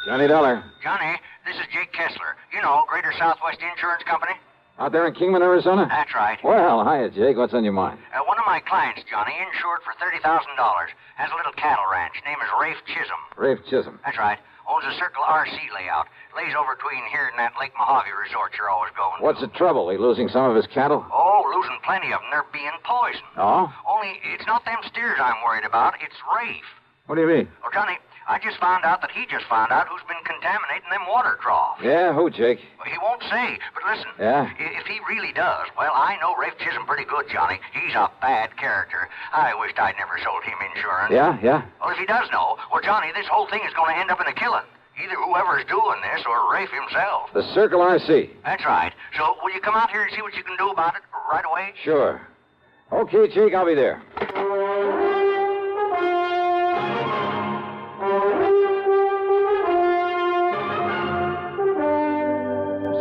Johnny Dollar. Johnny, this is Jake Kessler. You know, Greater Southwest Insurance Company. Out there in Kingman, Arizona? That's right. Well, hiya, Jake. What's on your mind? One of my clients, Johnny, insured for $30,000. Has a little cattle ranch. Name is Rafe Chisholm. Rafe Chisholm. That's right. Owns a Circle RC layout. Lays over between here and that Lake Mojave resort you're always going What's to. the trouble? He losing some of his cattle? Oh, losing plenty of them. They're being poisoned. Oh? Only it's not them steers I'm worried about. It's Rafe. What do you mean? Oh, Johnny, I just found out that he just found out who's been contaminating them water troughs. Yeah, who, Jake? Well, he won't say, but listen. Yeah? If he really does, well, I know Rafe Chisholm pretty good, Johnny. He's a bad character. I wished I'd never sold him insurance. Yeah? Well, if he does know, well, Johnny, this whole thing is going to end up in a killing. Either whoever's doing this or Rafe himself. The Circle RC. That's right. So, will you come out here and see what you can do about it right away? Sure. Okay, Jake, I'll be there.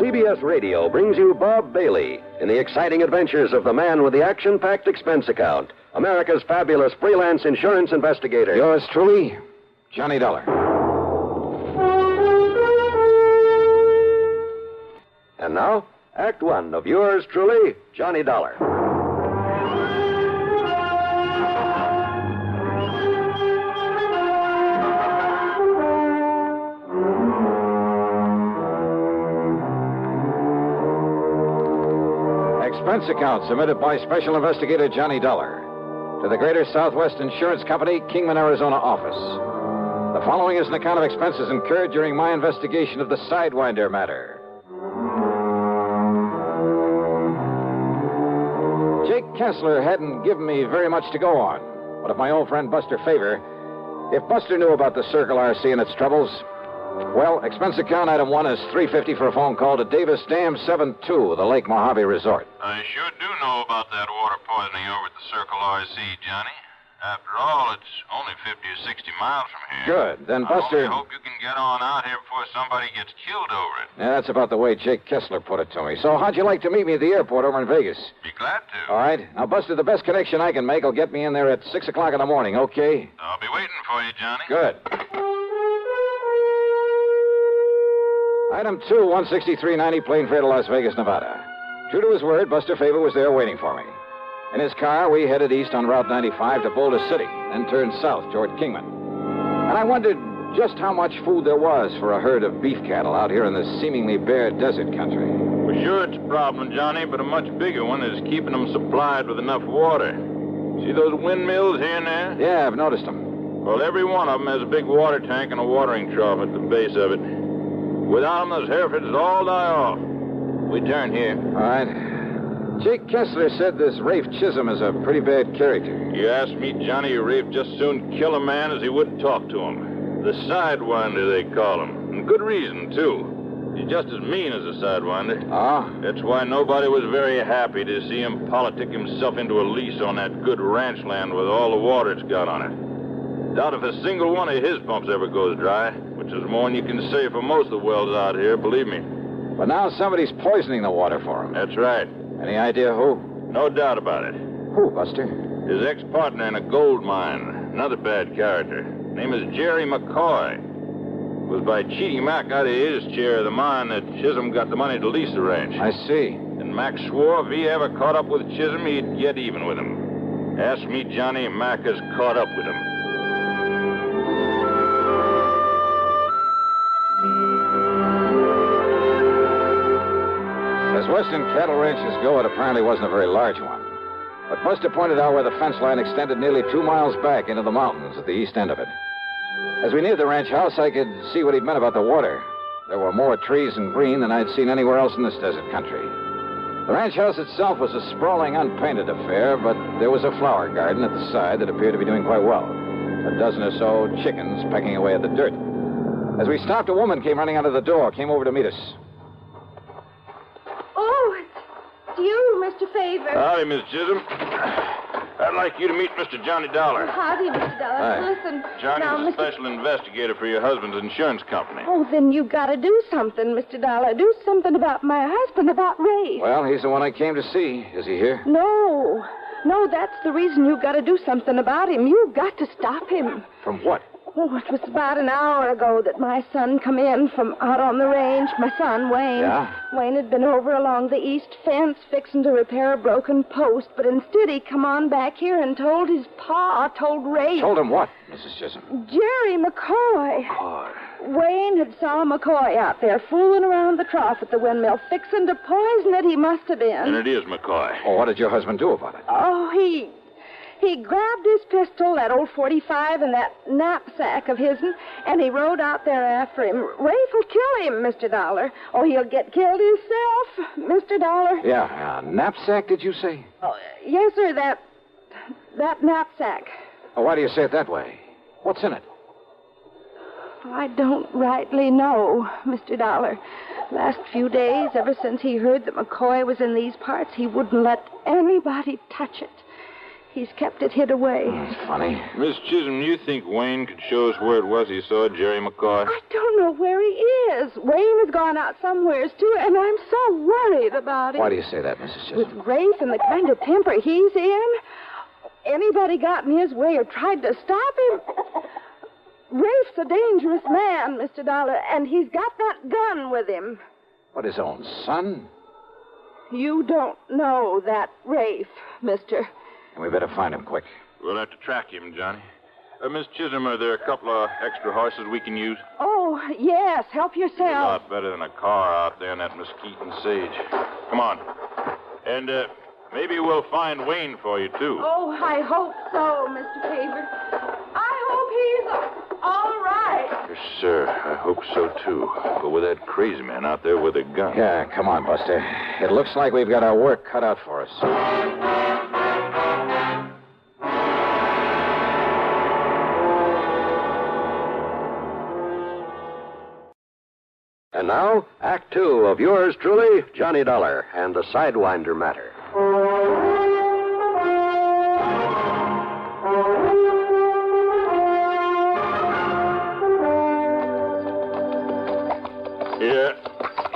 CBS Radio brings you Bob Bailey in the exciting adventures of the man with the action-packed expense account, America's fabulous freelance insurance investigator. Yours truly, Johnny Dollar. And now, Act One of yours truly, Johnny Dollar. Expense account submitted by Special Investigator Johnny Dollar to the Greater Southwest Insurance Company, Kingman, Arizona office. The following is an account of expenses incurred during my investigation of the Sidewinder matter. Jake Kessler hadn't given me very much to go on. But if my old friend Buster Favor, if Buster knew about the Circle RC and its troubles, well, expense account item 1 is $350 for a phone call to Davis Dam 72, the Lake Mojave Resort. I sure do know about that water poisoning over at the Circle RC, Johnny. After all, it's only 50 or 60 miles from here. Good. Then, Buster... I hope you can get on out here before somebody gets killed over it. Yeah, that's about the way Jake Kessler put it to me. So how'd you like to meet me at the airport over in Vegas? Be glad to. All right. Now, Buster, the best connection I can make will get me in there at 6 o'clock in the morning, okay? I'll be waiting for you, Johnny. Good. Item 2, 16390, plane fare to Las Vegas, Nevada. True to his word, Buster Favor was there waiting for me. In his car, we headed east on Route 95 to Boulder City, then turned south toward Kingman. And I wondered just how much food there was for a herd of beef cattle out here in this seemingly bare desert country. Well, sure, it's a problem, Johnny, but a much bigger one is keeping them supplied with enough water. See those windmills here and there? Yeah, I've noticed them. Well, every one of them has a big water tank and a watering trough at the base of it. Without them, those Herefords all die off. We turn here. All right. Jake Kessler said this Rafe Chisholm is a pretty bad character. You ask me, Johnny, Rafe just soon kill a man as he would talk to him. The Sidewinder, they call him. And good reason, too. He's just as mean as a Sidewinder. Oh? That's why nobody was very happy to see him politic himself into a lease on that good ranch land with all the water it's got on it. Doubt if a single one of his pumps ever goes dry, which is more than you can say for most of the wells out here, believe me. But now somebody's poisoning the water for him. That's right. Any idea who? No doubt about it. Who, Buster? His ex-partner in a gold mine. Another bad character. Name is Jerry McCoy. It was by cheating Mac out of his share of the mine that Chisholm got the money to lease the ranch. I see. And Mac swore if he ever caught up with Chisholm, he'd get even with him. Ask me, Johnny, Mac has caught up with him. As western cattle ranches go, it apparently wasn't a very large one. But Buster pointed out where the fence line extended nearly 2 miles back into the mountains at the east end of it. As we neared the ranch house, I could see what he'd meant about the water. There were more trees and green than I'd seen anywhere else in this desert country. The ranch house itself was a sprawling, unpainted affair, but there was a flower garden at the side that appeared to be doing quite well. A dozen or so chickens pecking away at the dirt. As we stopped, a woman came running out of the door, came over to meet us. Oh, it's you, Mr. Favor. Howdy, Miss Chisholm. I'd like you to meet Mr. Johnny Dollar. Howdy, Mr. Dollar. Hi. Listen, Johnny's now, a special investigator for your husband's insurance company. Oh, then you got to do something, Mr. Dollar. Do something about my husband, about Ray. Well, he's the one I came to see. Is he here? No, that's the reason you got to do something about him. You've got to stop him. From what? Oh, it was about an hour ago that my son come in from out on the range. My son, Wayne. Yeah? Wayne had been over along the east fence fixing to repair a broken post, but instead he come on back here and told his pa, told Ray. Told him what, Mrs. Chisholm? Jerry McCoy. Wayne had saw McCoy out there fooling around the trough at the windmill, fixing to poison it. He must have been. And it is McCoy. Oh, what did your husband do about it? Oh, he grabbed his pistol, that old .45, and that knapsack of his'n, and he rode out there after him. Rafe will kill him, Mr. Dollar. Oh, he'll get killed himself, Mr. Dollar. Yeah, knapsack, did you say? Oh, yes, sir, that knapsack. Oh, why do you say it that way? What's in it? I don't rightly know, Mr. Dollar. Last few days, ever since he heard that McCoy was in these parts, he wouldn't let anybody touch it. He's kept it hid away. Funny. Miss Chisholm, you think Wayne could show us where it was he saw Jerry McCoy? I don't know where he is. Wayne has gone out somewheres, too, and I'm so worried about him. Why do you say that, Mrs. Chisholm? With Rafe and the kind of temper he's in, anybody got in his way or tried to stop him? Rafe's a dangerous man, Mr. Dollar, and he's got that gun with him. What, his own son? You don't know that Rafe, mister. And we better find him quick. We'll have to track him, Johnny. Miss Chisholm, are there a couple of extra horses we can use? Oh, yes, help A yourself. lot better than a car out there in that mesquite and sage. Come on. And maybe we'll find Wayne for you, too. Oh, I hope so, Mr. Paver. I hope he's all right. Yes, sir. I hope so, too. But with that crazy man out there with a gun. Yeah, come on, Buster. It looks like we've got our work cut out for us. And now, Act Two of yours truly, Johnny Dollar, and the Sidewinder matter.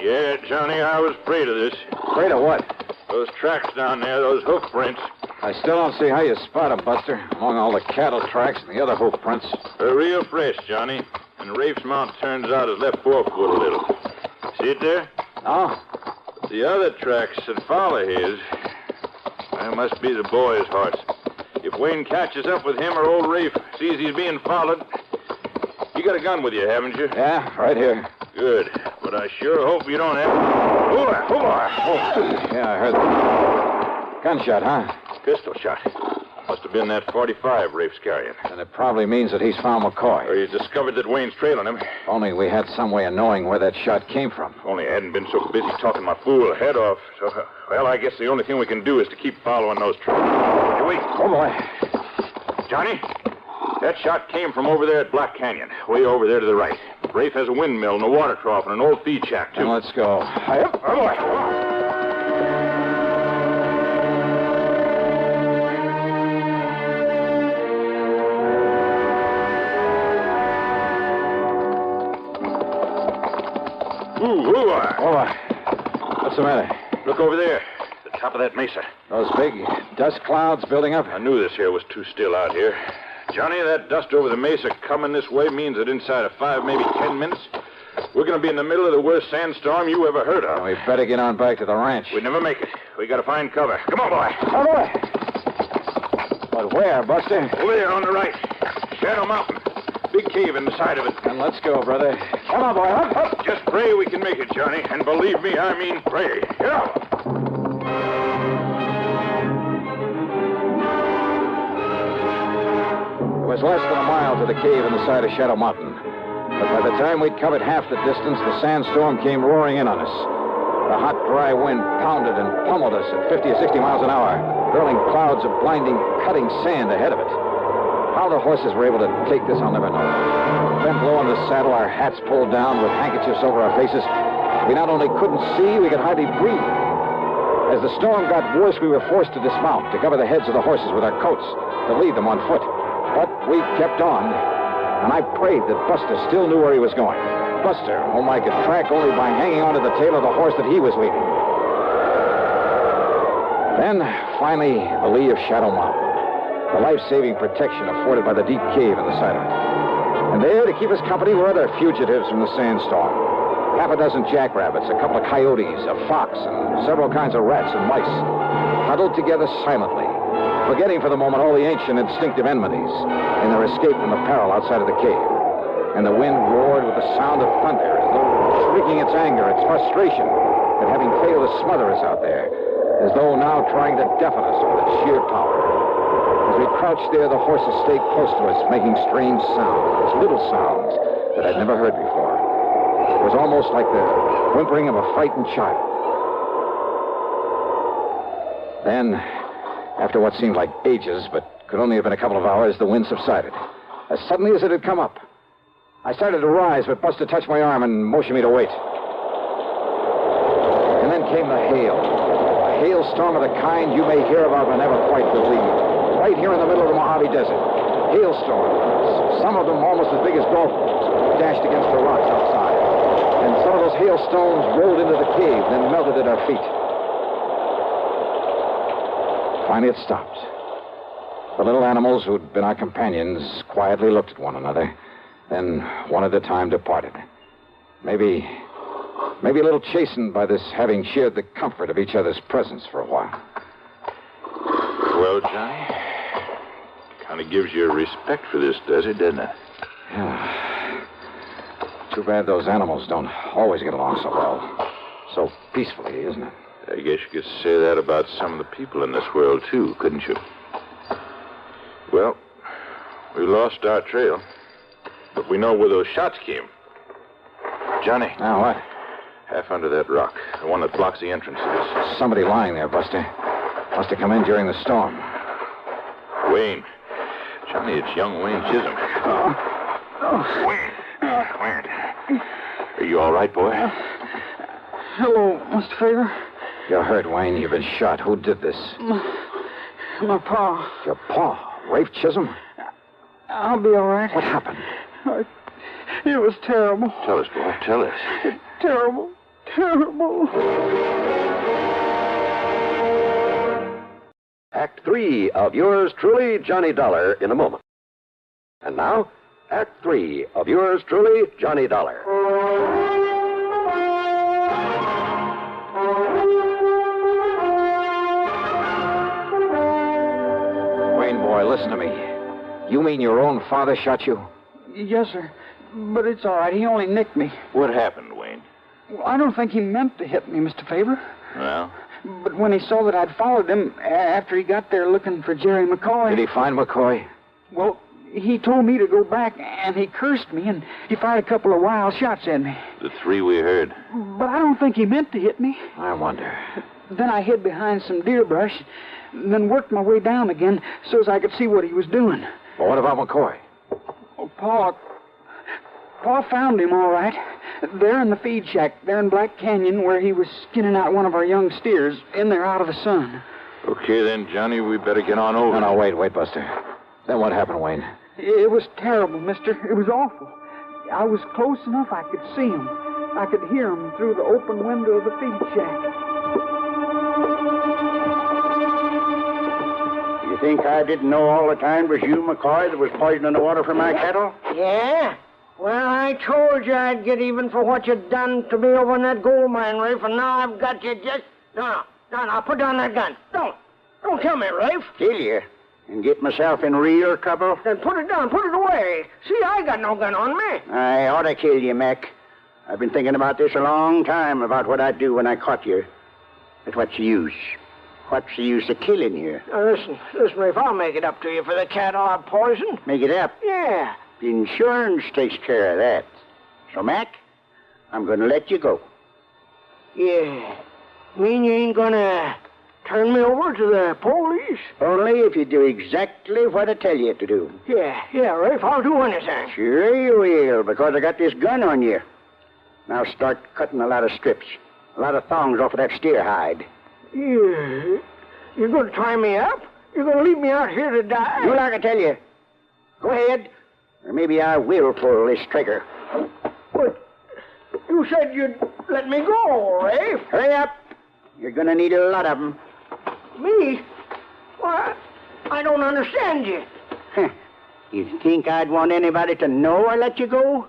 Yeah, Johnny, I was afraid of this. Afraid of what? Those tracks down there, those hoof prints. I still don't see how you spot them, Buster, among all the cattle tracks and the other hoof prints. They're real fresh, Johnny. And Rafe's mount turns out his left forefoot a little. See it there? Oh? The other tracks that follow his, that must be the boy's horse. If Wayne catches up with him or old Rafe sees he's being followed, you got a gun with you, haven't you? Yeah, right here. Good. But I sure hope you don't have... Oh, Yeah, I heard that. Gunshot, huh? pistol shot. Must have been that .45 Rafe's carrying. And it probably means that he's found McCoy. Or you discovered that Wayne's trailing him. Only we had some way of knowing where that shot came from. If only I hadn't been so busy talking my fool head off. So, well, I guess the only thing we can do is to keep following those tracks. Hey, wait. Oh, boy. Johnny, that shot came from over there at Black Canyon, way over there to the right. Rafe has a windmill and a water trough and an old feed shack, too. Then let's go. Oh, boy. Come on. Oh, what's the matter? Look over there, the top of that mesa. Those big dust clouds building up? I knew this here was too still out here. Johnny, that dust over the mesa coming this way means that inside of 5, maybe 10 minutes, we're going to be in the middle of the worst sandstorm you ever heard of. Well, we better get on back to the ranch. We'd never make it. We got to find cover. Come on, boy. Oh, boy. But where, Buster? Over there on the right. Shadow Mountain. Big cave in the side of it. Then let's go, brother. Come on, boy. Up, up. Just pray we can make it, Johnny. And believe me, I mean pray. Get out. It was less than a mile to the cave in the side of Shadow Mountain. But by the time we'd covered half the distance, the sandstorm came roaring in on us. The hot, dry wind pounded and pummeled us at 50 or 60 miles an hour, hurling clouds of blinding, cutting sand ahead of it. How the horses were able to take this, I'll never know. Bent low in the saddle, our hats pulled down with handkerchiefs over our faces. We not only couldn't see, we could hardly breathe. As the storm got worse, we were forced to dismount, to cover the heads of the horses with our coats, to lead them on foot. But we kept on, and I prayed that Buster still knew where he was going. Buster, whom I could track only by hanging onto the tail of the horse that he was leading. Then, finally, the lee of Shadow Mountain. The life-saving protection afforded by the deep cave in the side of it. And there to keep us company were other fugitives from the sandstorm. Half a dozen jackrabbits, a couple of coyotes, a fox, and several kinds of rats and mice, huddled together silently, forgetting for the moment all the ancient instinctive enmities in their escape from the peril outside of the cave. And the wind roared with the sound of thunder, as though shrieking its anger, its frustration at having failed to smother us out there, as though now trying to deafen us with its sheer power. As we crouched there, the horses stayed close to us, making strange sounds, little sounds that I'd never heard before. It was almost like the whimpering of a frightened child. Then, after what seemed like ages, but could only have been a couple of hours, the wind subsided, as suddenly as it had come up. I started to rise, but Buster touched my arm and motioned me to wait. And then came the hail. A hailstorm of the kind you may hear about but never quite believe. Right here in the middle of the Mojave Desert. Hailstorms, some of them almost as big as golf balls, dashed against the rocks outside. And some of those hailstones rolled into the cave, then melted at our feet. Finally, it stopped. The little animals who'd been our companions quietly looked at one another, then one at a time departed. Maybe a little chastened by this having shared the comfort of each other's presence for a while. Well, Johnny, kind of gives you a respect for this desert, doesn't it? Yeah. Too bad those animals don't always get along so well. So peacefully, isn't it? I guess you could say that about some of the people in this world, too, couldn't you? Well, we lost our trail, but we know where those shots came. Johnny. Now, what? Half under that rock, the one that blocks the entrance to this. Somebody lying there, Buster. Must have come in during the storm. Wayne. Johnny, it's young Wayne Chisholm. Wayne. Wayne. Are you all right, boy? Hello, Mr. Favor. You're hurt, Wayne. You've been shot. Who did this? My pa. Your pa? Rafe Chisholm? I'll be all right. What happened? It was terrible. Tell us, boy. Tell us. Terrible. Terrible. Act 3 of yours truly, Johnny Dollar, in a moment. And now, Act 3 of yours truly, Johnny Dollar. Wayne, boy, listen to me. You mean your own father shot you? Yes, sir. But it's all right. He only nicked me. What happened, Wayne? Well, I don't think he meant to hit me, Mr. Favor. Well? But when he saw that I'd followed him after he got there looking for Jerry McCoy... Did he find McCoy? Well, he told me to go back, and he cursed me, and he fired a couple of wild shots at me. The three we heard. But I don't think he meant to hit me. I wonder. Then I hid behind some deer brush, then worked my way down again so as I could see what he was doing. Well, what about McCoy? Oh, Pa found him all right. There in the feed shack, there in Black Canyon, where he was skinning out one of our young steers, in there out of the sun. Okay, then, Johnny, we better get on over. No, wait, Buster. Then what happened, Wayne? It was terrible, mister. It was awful. I was close enough I could see him. I could hear him through the open window of the feed shack. You think I didn't know all the time it was you, McCoy, that was poisoning the water for my cattle? Yeah? Well, I told you I'd get even for what you'd done to me over in that gold mine, Rafe, and now I've got you just... No, put down that gun. Don't kill me, Rafe. Kill you? And get myself in real trouble? Then put it down, put it away. See, I got no gun on me. I ought to kill you, Mac. I've been thinking about this a long time, about what I'd do when I caught you. But what's the use? What's the use of killing you? Now, listen, Rafe, I'll make it up to you for the cattle I've poisoned. Make it up? Yeah. The insurance takes care of that. So, Mac, I'm going to let you go. Yeah. Mean you ain't going to turn me over to the police? Only if you do exactly what I tell you to do. Yeah, Rafe, I'll do anything. Sure you will, because I got this gun on you. Now start cutting a lot of strips, a lot of thongs off of that steer hide. Yeah. You're going to tie me up? You're going to leave me out here to die? Do like I tell you. Go ahead. Or maybe I will pull this trigger. But you said you'd let me go, Rafe. Hurry up. You're going to need a lot of them. Me? Why, I don't understand you. You think I'd want anybody to know I let you go?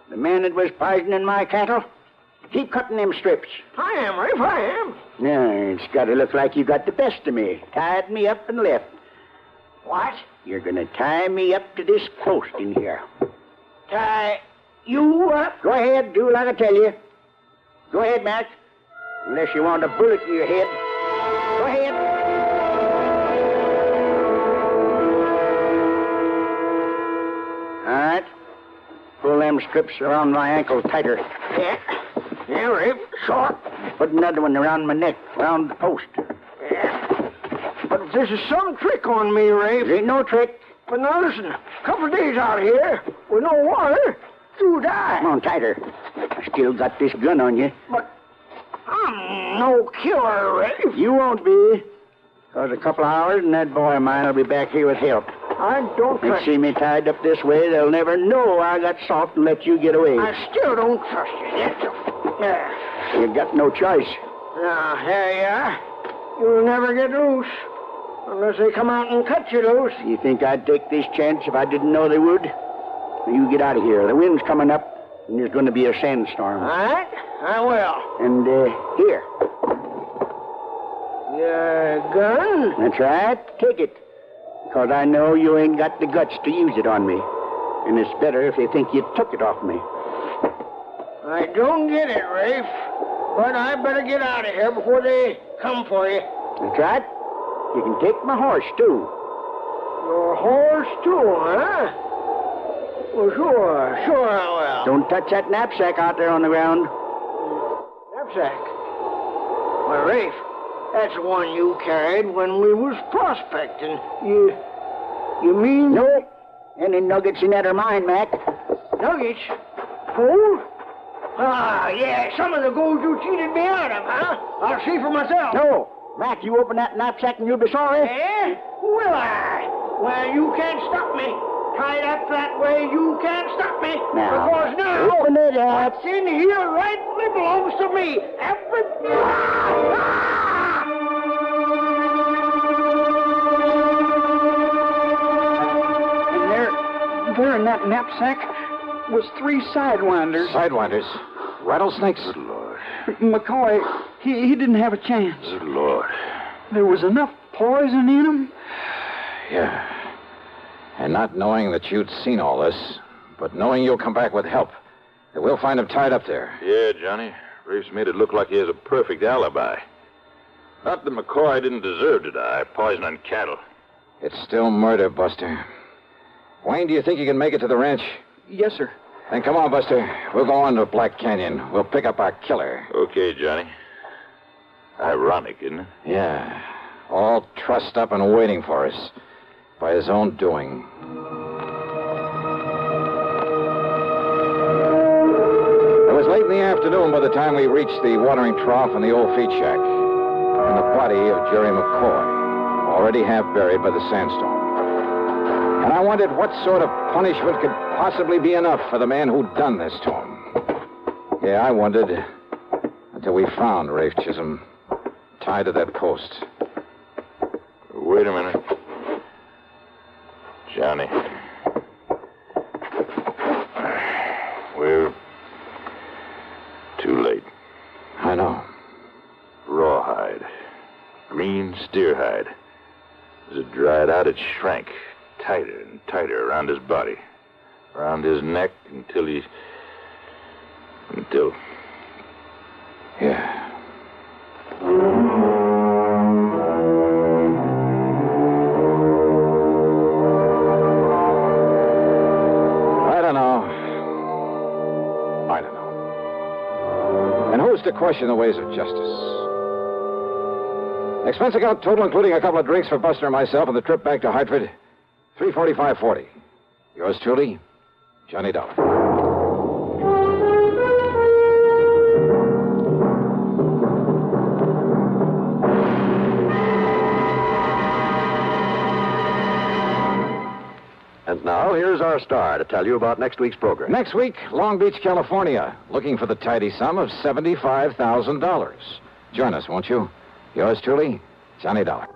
The man that was poisoning my cattle? Keep cutting them strips. I am, Rafe, I am. Yeah, it's got to look like you got the best of me. Tied me up and left. What? You're going to tie me up to this post in here. Tie you up? Go ahead, do like I tell you. Go ahead, Mac. Unless you want a bullet in your head. Go ahead. All right. Pull them strips around my ankle tighter. Yeah. Yeah, Rafe, short. Put another one around my neck, around the post. Yeah. But if this is some trick on me, Rafe. There ain't no trick. But now listen, a couple of days out here with no water, you die. Come on, tighter. I still got this gun on you. But I'm no killer, Rafe. You won't be. Because a couple of hours and that boy of mine will be back here with help. I don't They trust see me tied up this way, they'll never know I got soft and let you get away. I still don't trust you. Yeah. You got no choice. Now, here you are. You'll never get loose. Unless they come out and cut you loose. You think I'd take this chance if I didn't know they would? You get out of here. The wind's coming up, and there's going to be a sandstorm. All right, I will. And, here. Your gun? That's right. Take it. Because I know you ain't got the guts to use it on me. And it's better if they think you took it off me. I don't get it, Rafe. But I better get out of here before they come for you. That's right. You can take my horse, too. Your horse, too, huh? Well, sure I will. Don't touch that knapsack out there on the ground. Knapsack? Why, Rafe, that's the one you carried when we was prospecting. You mean... No. Any nuggets in that are mine, Mac. Nuggets? Gold? Ah, yeah, some of the gold you cheated me out of, huh? I'll see for myself. No. Mac, you open that knapsack and you'll be sorry. Eh? Will I? Well, you can't stop me. Tied up that way, you can't stop me. Now, because now, open it up. what's in here rightly belongs to me. And there in that knapsack was 3 sidewinders. Sidewinders? Rattlesnakes? Good Lord. McCoy, he didn't have a chance. Good Lord. There was enough poison in him. Yeah. And not knowing that you'd seen all this, but knowing you'll come back with help, that we'll find him tied up there. Yeah, Johnny. Rafe's made it look like he has a perfect alibi. Not that McCoy didn't deserve to die, poisoning cattle. It's still murder, Buster. Wayne, do you think you can make it to the ranch? Yes, sir. Then come on, Buster. We'll go on to Black Canyon. We'll pick up our killer. Okay, Johnny. Ironic, isn't it? Yeah. All trussed up and waiting for us. By his own doing. It was late in the afternoon by the time we reached the watering trough in the old feed shack. And the body of Jerry McCoy, already half buried by the sandstorm. And I wondered what sort of punishment could possibly be enough for the man who'd done this to him. Yeah, I wondered until we found Rafe Chisholm tied to that post. Wait a minute. Johnny. We're too late. I know. Rawhide. Green steer hide. As it dried out, it shrank tighter and tighter around his body. Around his neck until Yeah. I don't know. And who's to question the ways of justice? Expense account total, including a couple of drinks for Buster and myself and the trip back to Hartford, $345.40. Yours truly, Johnny Dollar. And now, here's our star to tell you about next week's program. Next week, Long Beach, California, looking for the tidy sum of $75,000. Join us, won't you? Yours truly, Johnny Dollar.